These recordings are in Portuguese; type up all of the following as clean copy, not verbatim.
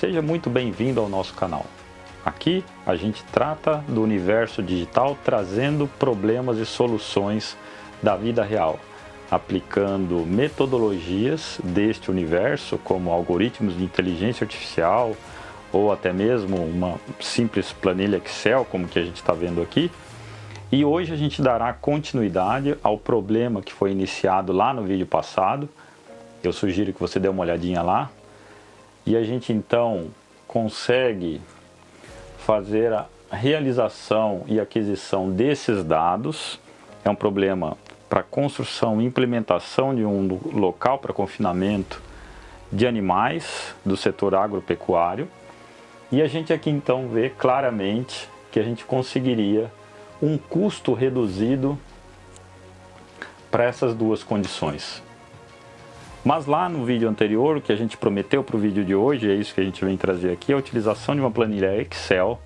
seja muito bem-vindo ao nosso canal. Aqui a gente trata do universo digital trazendo problemas e soluções da vida real, aplicando metodologias deste universo, como algoritmos de inteligência artificial ou até mesmo uma simples planilha Excel, como que a gente está vendo aqui. E hoje a gente dará continuidade ao problema que foi iniciado lá no vídeo passado. Eu sugiro que você dê uma olhadinha lá. E a gente então consegue fazer a realização e aquisição desses dados. É um problema para construção e implementação de um local para confinamento de animais do setor agropecuário. E a gente aqui então vê claramente que a gente conseguiria um custo reduzido para essas duas condições. Mas lá no vídeo anterior, o que a gente prometeu para o vídeo de hoje, é isso que a gente vem trazer aqui, a utilização de uma planilha Excel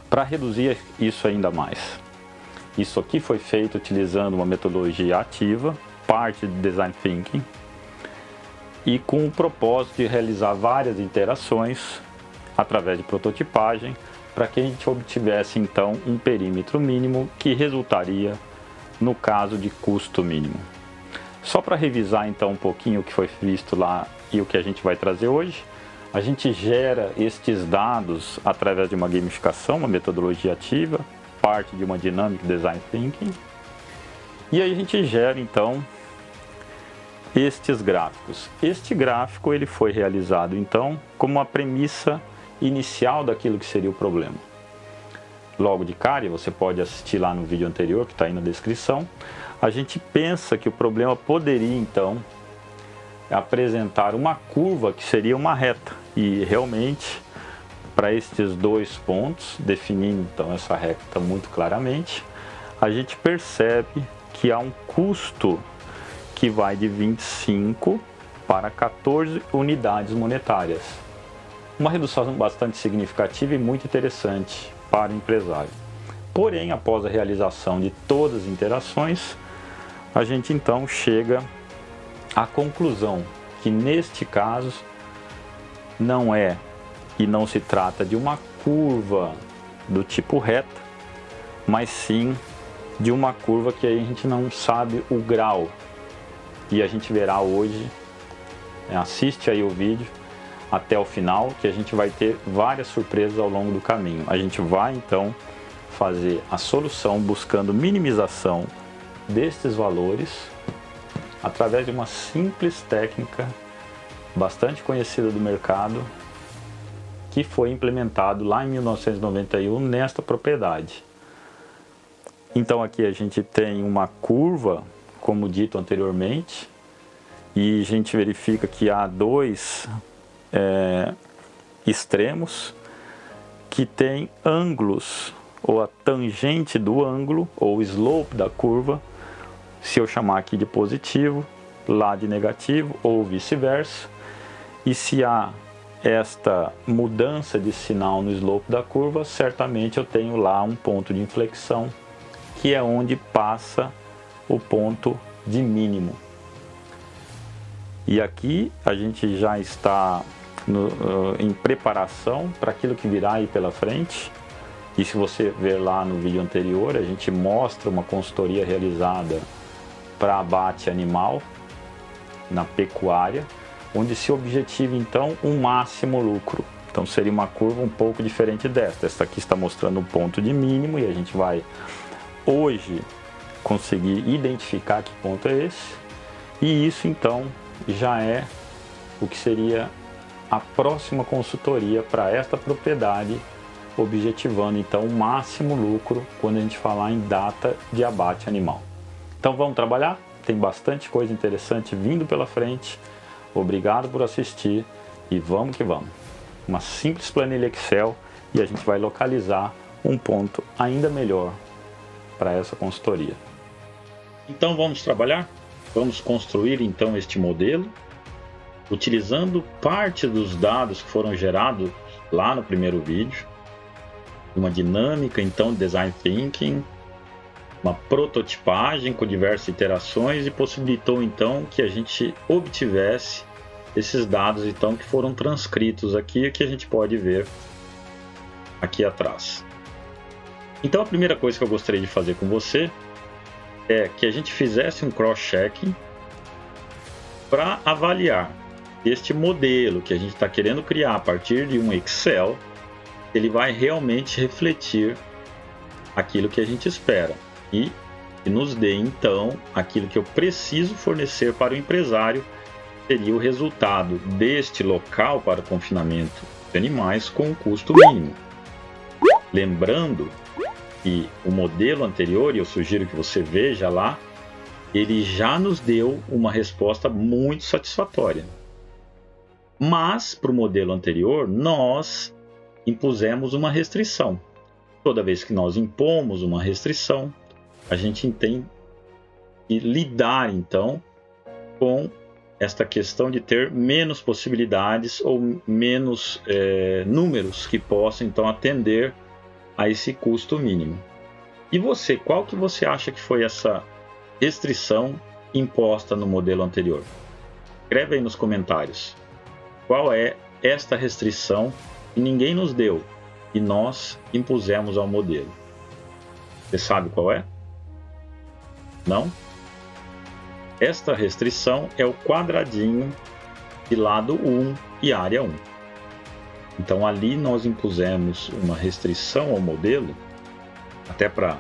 para reduzir isso ainda mais. Isso aqui foi feito utilizando uma metodologia ativa, parte de Design Thinking, e com o propósito de realizar várias interações através de prototipagem, para que a gente obtivesse então um perímetro mínimo que resultaria no caso de custo mínimo. Só para revisar então um pouquinho o que foi visto lá e o que a gente vai trazer hoje, a gente gera estes dados através de uma gamificação, uma metodologia ativa, parte de uma Dynamic Design Thinking, e aí a gente gera então estes gráficos. Este gráfico ele foi realizado então como uma premissa inicial daquilo que seria o problema. Logo de cara, e você pode assistir lá no vídeo anterior que está aí na descrição, a gente pensa que o problema poderia então apresentar uma curva que seria uma reta, e realmente para estes dois pontos, definindo então essa reta muito claramente, a gente percebe que há um custo que vai de 25 para 14 unidades monetárias. Uma redução bastante significativa e muito interessante para o empresário. Porém, após a realização de todas as interações, a gente então chega à conclusão que neste caso não é e não se trata de uma curva do tipo reta, mas sim de uma curva que aí a gente não sabe o grau. E a gente verá hoje, assiste aí o vídeo até o final, que a gente vai ter várias surpresas ao longo do caminho. A gente vai então fazer a solução buscando minimização destes valores através de uma simples técnica bastante conhecida do mercado que foi implementado lá em 1991 nesta propriedade. Então aqui a gente tem uma curva, como dito anteriormente, e a gente verifica que há dois extremos que tem ângulos, ou a tangente do ângulo, ou o slope da curva, se eu chamar aqui de positivo, lá de negativo, ou vice-versa. E se há esta mudança de sinal no slope da curva, certamente eu tenho lá um ponto de inflexão, que é onde passa o ponto de mínimo. E aqui a gente já está em preparação para aquilo que virá aí pela frente. E se você ver lá no vídeo anterior, a gente mostra uma consultoria realizada para abate animal na pecuária, onde se objetiva então um máximo lucro. Então seria uma curva um pouco diferente desta. Esta aqui está mostrando um ponto de mínimo e a gente vai hoje conseguir identificar que ponto é esse. E isso então já é o que seria a próxima consultoria para esta propriedade, objetivando então o máximo lucro quando a gente falar em data de abate animal. Então vamos trabalhar? Tem bastante coisa interessante vindo pela frente. Obrigado por assistir e vamos que vamos. Uma simples planilha Excel e a gente vai localizar um ponto ainda melhor para essa consultoria. Então vamos trabalhar? Vamos construir então este modelo, utilizando parte dos dados que foram gerados lá no primeiro vídeo, uma dinâmica então de Design Thinking, uma prototipagem com diversas iterações, e possibilitou então que a gente obtivesse esses dados então que foram transcritos aqui, que a gente pode ver aqui atrás. Então a primeira coisa que eu gostaria de fazer com você é que a gente fizesse um cross-checking para avaliar este modelo que a gente está querendo criar a partir de um Excel, ele vai realmente refletir aquilo que a gente espera e nos dê então aquilo que eu preciso fornecer para o empresário, seria o resultado deste local para confinamento de animais com um custo mínimo. Lembrando que o modelo anterior, e eu sugiro que você veja lá, ele já nos deu uma resposta muito satisfatória. Mas, para o modelo anterior, nós impusemos uma restrição. Toda vez que nós impomos uma restrição, a gente tem que lidar, então, com esta questão de ter menos possibilidades ou menos números que possam, então, atender a esse custo mínimo. E você, qual que você acha que foi essa restrição imposta no modelo anterior? Escreve aí nos comentários. Qual é esta restrição que ninguém nos deu e nós impusemos ao modelo? Você sabe qual é? Não? Esta restrição é o quadradinho de lado 1 e área 1. Então ali nós impusemos uma restrição ao modelo, até para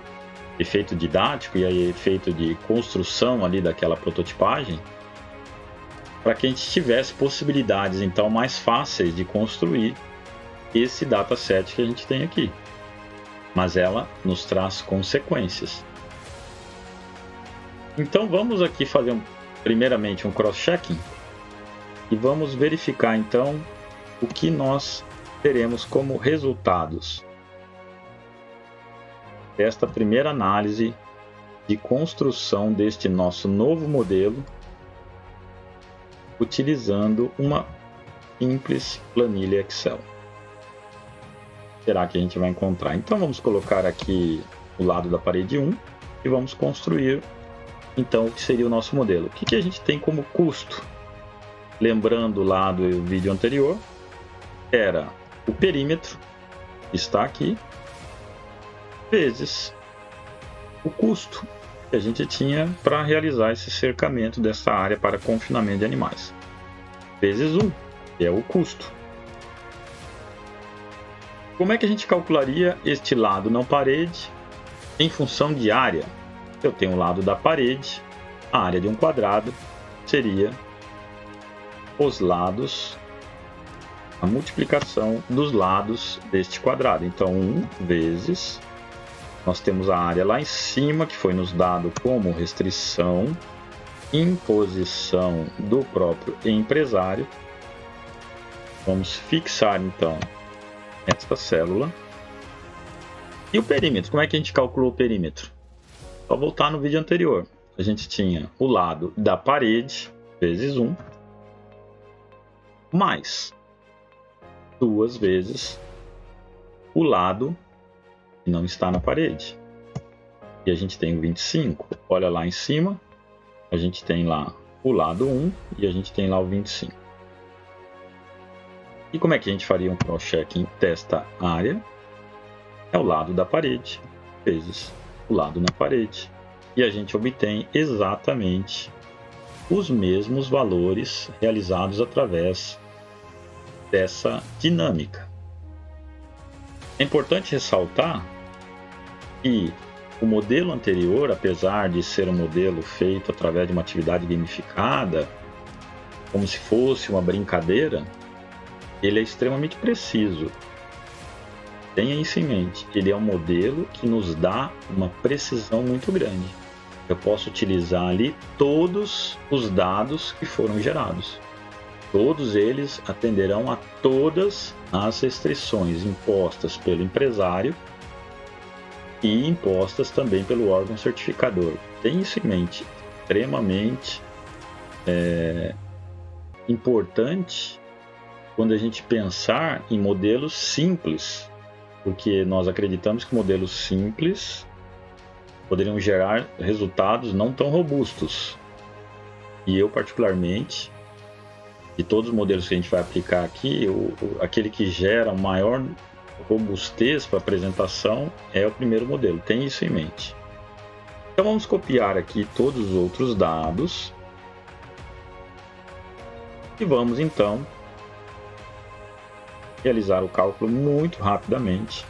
efeito didático e aí efeito de construção ali daquela prototipagem, para que a gente tivesse possibilidades então mais fáceis de construir esse dataset que a gente tem aqui. Mas ela nos traz consequências. Então vamos aqui fazer primeiramente um cross-checking e vamos verificar então o que nós teremos como resultados desta primeira análise de construção deste nosso novo modelo utilizando uma simples planilha Excel. Será que a gente vai encontrar? Então vamos colocar aqui o lado da parede 1 e vamos construir então o que seria o nosso modelo. O que a gente tem como custo? Lembrando lá do vídeo anterior, era o perímetro, que está aqui, vezes o custo que a gente tinha para realizar esse cercamento dessa área para confinamento de animais, vezes 1, que é o custo. Como é que a gente calcularia este lado na parede em função de área? Eu tenho o lado da parede, a área de um quadrado seria os lados, a multiplicação dos lados deste quadrado. Então 1 vezes, nós temos a área lá em cima, que foi nos dado como restrição, imposição do próprio empresário. Vamos fixar então esta célula. E o perímetro, como é que a gente calculou o perímetro? Só voltar no vídeo anterior. A gente tinha o lado da parede, vezes 1, mais 2 vezes o lado que não está na parede. E a gente tem o 25. Olha lá em cima, a gente tem lá o lado 1 e a gente tem lá o 25. E como é que a gente faria um cross-checking desta área? É o lado da parede vezes o lado na parede. E a gente obtém exatamente os mesmos valores realizados através dessa dinâmica. É importante ressaltar que o modelo anterior, apesar de ser um modelo feito através de uma atividade gamificada, como se fosse uma brincadeira, ele é extremamente preciso. Tenha isso em mente, ele é um modelo que nos dá uma precisão muito grande. Eu posso utilizar ali todos os dados que foram gerados. Todos eles atenderão a todas as restrições impostas pelo empresário e impostas também pelo órgão certificador. Tenha isso em mente, extremamente importante quando a gente pensar em modelos simples, porque nós acreditamos que modelos simples poderiam gerar resultados não tão robustos. E eu, particularmente, de todos os modelos que a gente vai aplicar aqui, aquele que gera maior robustez para apresentação é o primeiro modelo. Tem isso em mente. Então vamos copiar aqui todos os outros dados e vamos então realizar o cálculo muito rapidamente.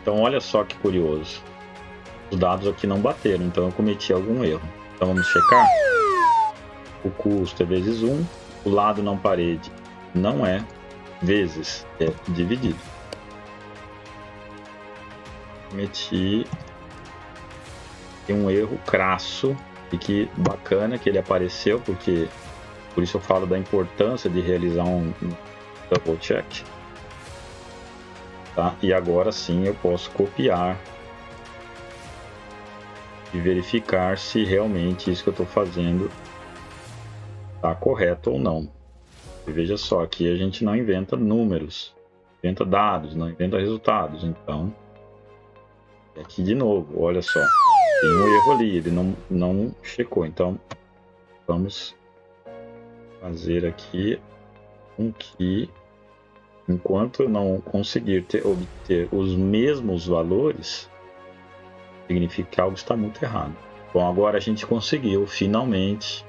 Então olha só que curioso, os dados aqui não bateram, então eu cometi algum erro. Então vamos checar. O custo é vezes 1, o lado não parede não é vezes, é dividido. Cometi um erro crasso e que bacana que ele apareceu, porque por isso eu falo da importância de realizar um double check. Tá? E agora sim eu posso copiar e verificar se realmente isso que eu estou fazendo está correto ou não. E veja só, aqui a gente não inventa números, inventa dados, não inventa resultados. Então, aqui de novo, olha só, tem um erro ali, ele não checou. Então, vamos fazer aqui com que, enquanto eu não conseguir obter os mesmos valores, significa que algo está muito errado. Bom, agora a gente conseguiu finalmente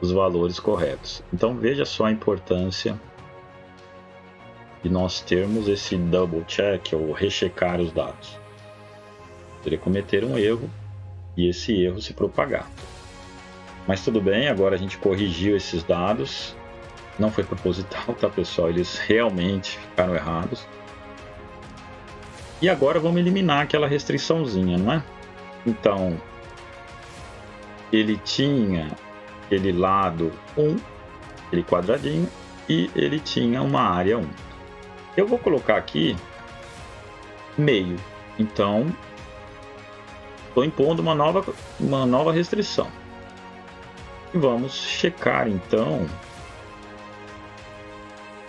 os valores corretos. Então veja só a importância de nós termos esse double check ou rechecar os dados. Poderia cometer um erro e esse erro se propagar. Mas tudo bem, agora a gente corrigiu esses dados. Não foi proposital, tá pessoal? Eles realmente ficaram errados. E agora vamos eliminar aquela restriçãozinha, não é? Então, ele tinha aquele lado 1, aquele quadradinho, e ele tinha uma área 1. Eu vou colocar aqui meio. Então, estou impondo uma nova restrição. E vamos checar então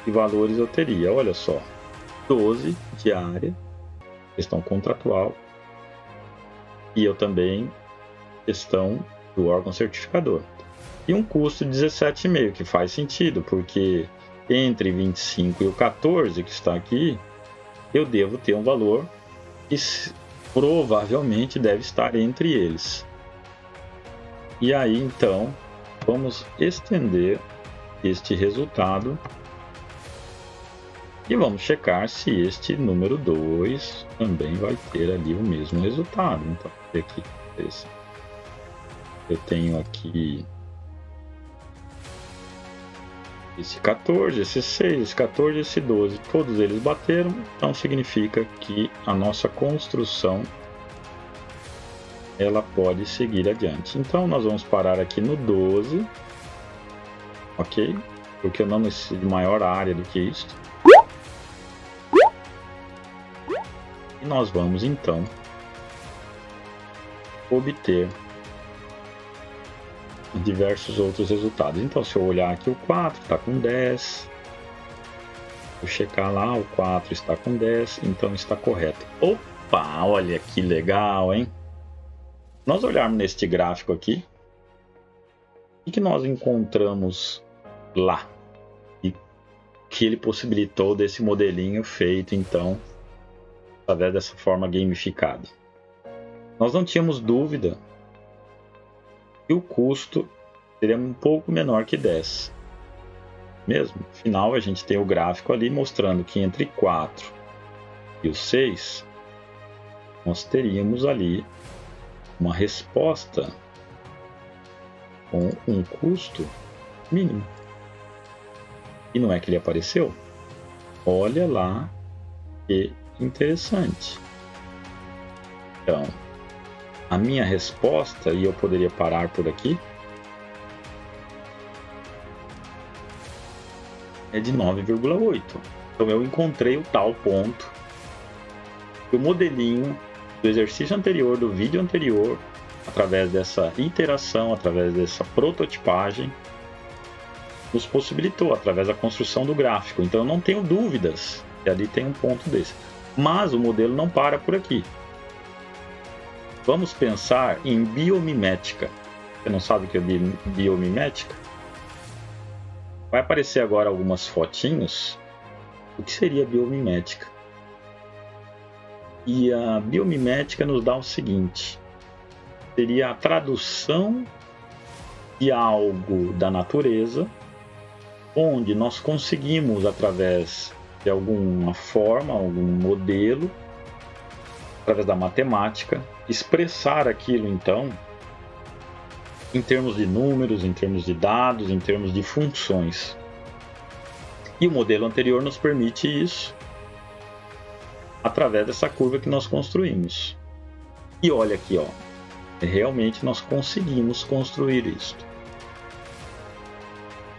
que valores eu teria. Olha só, 12 de área, questão contratual, e eu também questão do órgão certificador. E um custo de 17,5, que faz sentido, porque entre 25 e o 14 que está aqui, eu devo ter um valor que provavelmente deve estar entre eles. E aí então vamos estender este resultado e vamos checar se este número 2 também vai ter ali o mesmo resultado. Então, aqui, eu tenho aqui esse 14, esse 6, esse 14, esse 12, todos eles bateram, então significa que a nossa construção ela pode seguir adiante. Então nós vamos parar aqui no 12, ok? Porque eu não necessito de maior área do que isto. E nós vamos então obter diversos outros resultados. Então, se eu olhar aqui, o 4 está com 10. Vou checar lá, o 4 está com 10, então está correto. Opa, olha que legal, hein? Nós olharmos neste gráfico aqui, o que nós encontramos lá? E que ele possibilitou desse modelinho feito, então, através dessa forma gamificada. Nós não tínhamos dúvida que o custo seria um pouco menor que 10. Mesmo, afinal, a gente tem o gráfico ali mostrando que entre 4 e o 6, nós teríamos ali uma resposta com um custo mínimo. E não é que ele apareceu? Olha lá que interessante. Então, a minha resposta, e eu poderia parar por aqui, é de 9,8. Então eu encontrei o tal ponto que o modelinho do exercício anterior, do vídeo anterior, através dessa iteração, através dessa prototipagem, nos possibilitou, através da construção do gráfico. Então eu não tenho dúvidas que ali tem um ponto desse. Mas o modelo não para por aqui. Vamos pensar em biomimética. Você não sabe o que é biomimética? Vai aparecer agora algumas fotinhos. O que seria biomimética? E a biomimética nos dá o seguinte: seria a tradução de algo da natureza, onde nós conseguimos, através de alguma forma, algum modelo, através da matemática, expressar aquilo, então, em termos de números, em termos de dados, em termos de funções. E o modelo anterior nos permite isso através dessa curva que nós construímos. E olha aqui, ó, realmente nós conseguimos construir isso.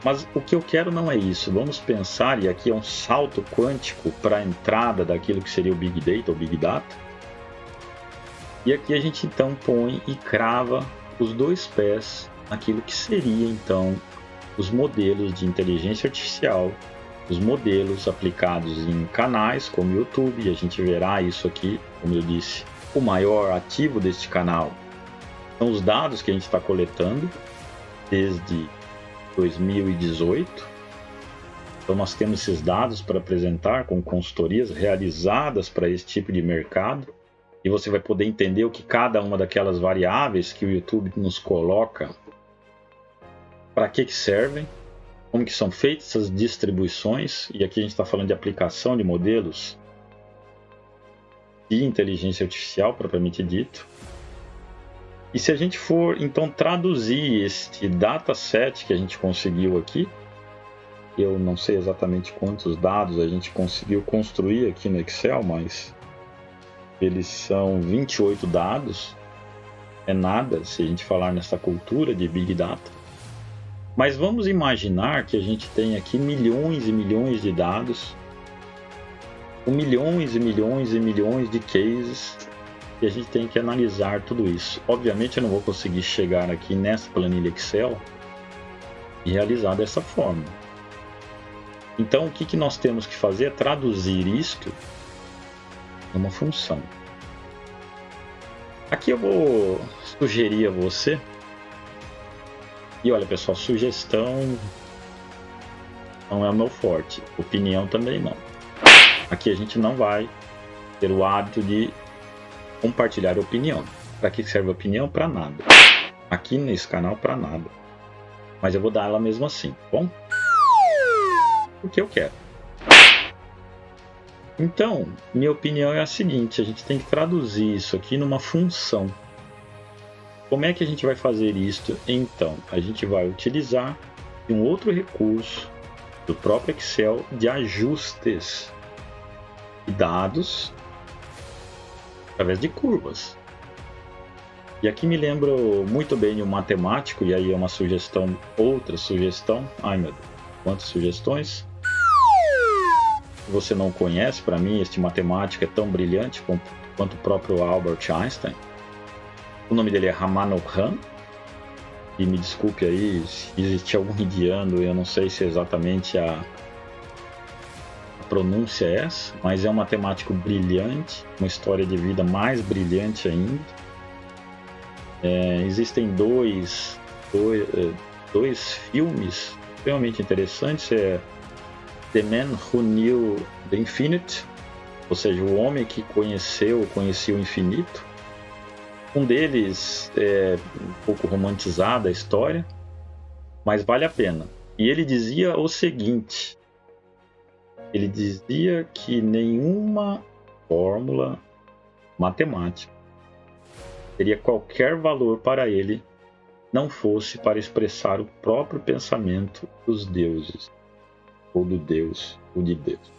Mas o que eu quero não é isso. Vamos pensar, e aqui é um salto quântico para a entrada daquilo que seria o Big Data ou Big Data. E aqui a gente então põe e crava os dois pés naquilo que seria então os modelos de inteligência artificial, os modelos aplicados em canais como o YouTube. E a gente verá isso aqui, como eu disse, o maior ativo deste canal são os dados que a gente está coletando desde 2018. Então nós temos esses dados para apresentar com consultorias realizadas para esse tipo de mercado, e você vai poder entender o que cada uma daquelas variáveis que o YouTube nos coloca, para que servem, como que são feitas essas distribuições. E aqui a gente está falando de aplicação de modelos de inteligência artificial propriamente dito. E se a gente for então traduzir este dataset que a gente conseguiu aqui, eu não sei exatamente quantos dados a gente conseguiu construir aqui no Excel, mas eles são 28 dados, é nada se a gente falar nessa cultura de Big Data. Mas vamos imaginar que a gente tem aqui milhões e milhões de dados, com milhões e milhões e milhões de cases, e a gente tem que analisar tudo isso. Obviamente eu não vou conseguir chegar aqui nessa planilha Excel e realizar dessa forma. Então o que nós temos que fazer é traduzir isto numa função. Aqui eu vou sugerir a você, e olha pessoal, sugestão não é o meu forte, opinião também não. Aqui a gente não vai ter o hábito de compartilhar opinião. Para que serve a opinião? Para nada. Aqui nesse canal, para nada. Mas eu vou dar ela mesmo assim, tá bom? Porque eu quero. Então, minha opinião é a seguinte: a gente tem que traduzir isso aqui numa função. Como é que a gente vai fazer isso? Então, a gente vai utilizar um outro recurso do próprio Excel de ajustes de dados através de curvas. E aqui me lembro muito bem de um matemático, e aí é uma sugestão, outra sugestão. Ai meu Deus, quantas sugestões! Você não conhece, para mim este matemático é tão brilhante quanto o próprio Albert Einstein. O nome dele é Ramanohan, e me desculpe aí se existe algum indiano, eu não sei se exatamente a pronúncia é essa, mas é um matemático brilhante, uma história de vida mais brilhante ainda. Existem dois filmes extremamente interessantes. The Man Who Knew the Infinite, ou seja, o homem que conhecia o infinito. Um deles é um pouco romantizada a história, mas vale a pena. E ele dizia o seguinte: ele dizia que nenhuma fórmula matemática teria qualquer valor para ele não fosse para expressar o próprio pensamento dos deuses, ou do Deus, ou de Deus.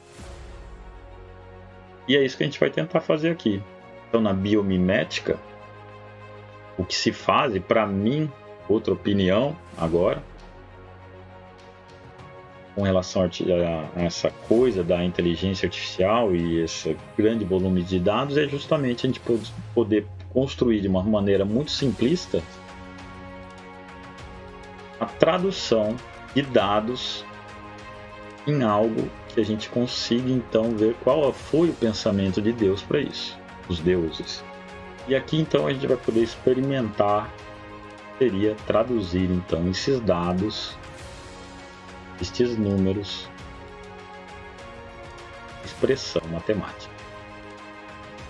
E é isso que a gente vai tentar fazer aqui. Então, na biomimética, o que se faz, e para mim, outra opinião agora, com relação a essa coisa da inteligência artificial e esse grande volume de dados, é justamente a gente poder construir de uma maneira muito simplista a tradução de dados em algo que a gente consiga então ver qual foi o pensamento de Deus para isso, os deuses. E aqui então a gente vai poder experimentar seria traduzir então esses dados, estes números, expressão matemática.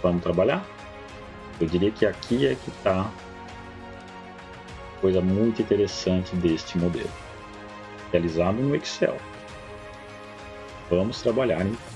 Vamos trabalhar? Eu diria que aqui é que está coisa muito interessante deste modelo, realizado no Excel. Vamos trabalhar então.